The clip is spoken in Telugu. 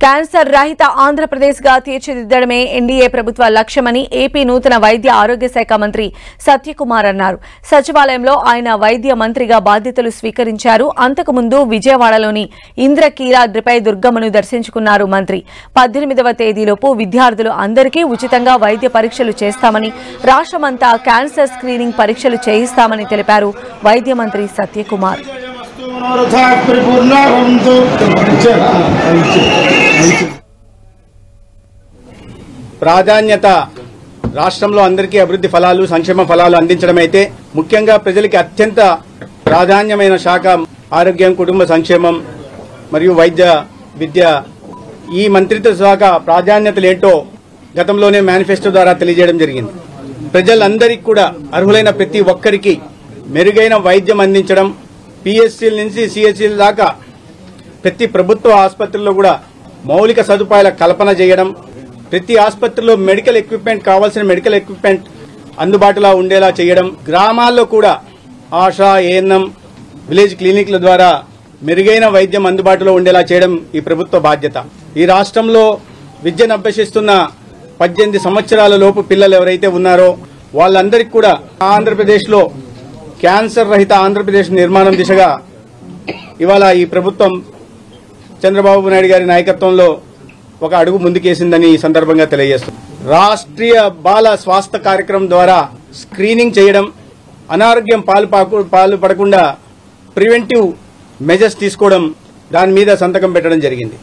క్యాన్సర్ రహిత ఆంధ్రప్రదేశ్ గా తీర్చిదిద్దడమే ఎన్డీఏ ప్రభుత్వ లక్ష్యమని ఏపీ నూతన వైద్య ఆరోగ్య శాఖ మంత్రి సత్యకుమార్ అన్నారు. సచివాలయంలో ఆయన వైద్య మంత్రిగా బాధ్యతలు స్వీకరించారు. అంతకుముందు విజయవాడలోని ఇంద్రకీలాద్రిపై దుర్గమ్మను దర్శించుకున్నారు మంత్రి. 18వ తేదీలోపు విద్యార్థులు అందరికీ ఉచితంగా వైద్య పరీక్షలు చేస్తామని, రాష్ట్రమంతా క్యాన్సర్ స్క్రీనింగ్ పరీక్షలు చేయిస్తామని తెలిపారు వైద్య మంత్రి సత్యకుమార్. ప్రాధాన్యత రాష్ట్రంలో అందరికీ అభివృద్ధి ఫలాలు, సంక్షేమ ఫలాలు అందించడం అయితే, ముఖ్యంగా ప్రజలకి అత్యంత ప్రాధాన్యమైన శాఖ ఆరోగ్యం, కుటుంబ సంక్షేమం మరియు వైద్య విద్య. ఈ మంత్రిత్వ శాఖ ప్రాధాన్యతలేంటో గతంలోనే మేనిఫెస్టో ద్వారా తెలియజేయడం జరిగింది. ప్రజలందరికీ కూడా అర్హులైన ప్రతి ఒక్కరికి మెరుగైన వైద్యం అందించడం, పిఎస్సీల నుంచి సిఎస్సీల దాకా ప్రతి ప్రభుత్వ ఆసుపత్రుల్లో కూడా మౌలిక సదుపాయాల కల్పన చేయడం, ప్రతి ఆసుపత్రిలో మెడికల్ ఎక్విప్మెంట్, కావాల్సిన మెడికల్ ఎక్విప్మెంట్ అందుబాటులో ఉండేలా చేయడం, గ్రామాల్లో కూడా ఆశా, ఏఎన్ఎం, విలేజ్ క్లినిక్ల ద్వారా మెరుగైన వైద్యం అందుబాటులో ఉండేలా చేయడం ఈ ప్రభుత్వ బాధ్యత. ఈ రాష్ట్రంలో విద్యను అభ్యసిస్తున్న 18 సంవత్సరాల లోపు పిల్లలు ఎవరైతే ఉన్నారో వాళ్ళందరికీ కూడా ఆంధ్రప్రదేశ్లో క్యాన్సర్ రహిత ఆంధ్రప్రదేశ్ నిర్మాణం దిశగా ఇవాళ ఈ ప్రభుత్వం చంద్రబాబు నాయుడు గారి నాయకత్వంలో ఒక అడుగు ముందుకేసిందని ఈ సందర్భంగా తెలియజేస్తుంది. రాష్ట్రీయ బాల స్వాస్థ్య కార్యక్రమం ద్వారా స్క్రీనింగ్ చేయడం, అనారోగ్యం పాలు పడకుండా ప్రివెంటివ్ మెజర్స్ తీసుకోవడం, దాని మీద సంతకం పెట్టడం జరిగింది.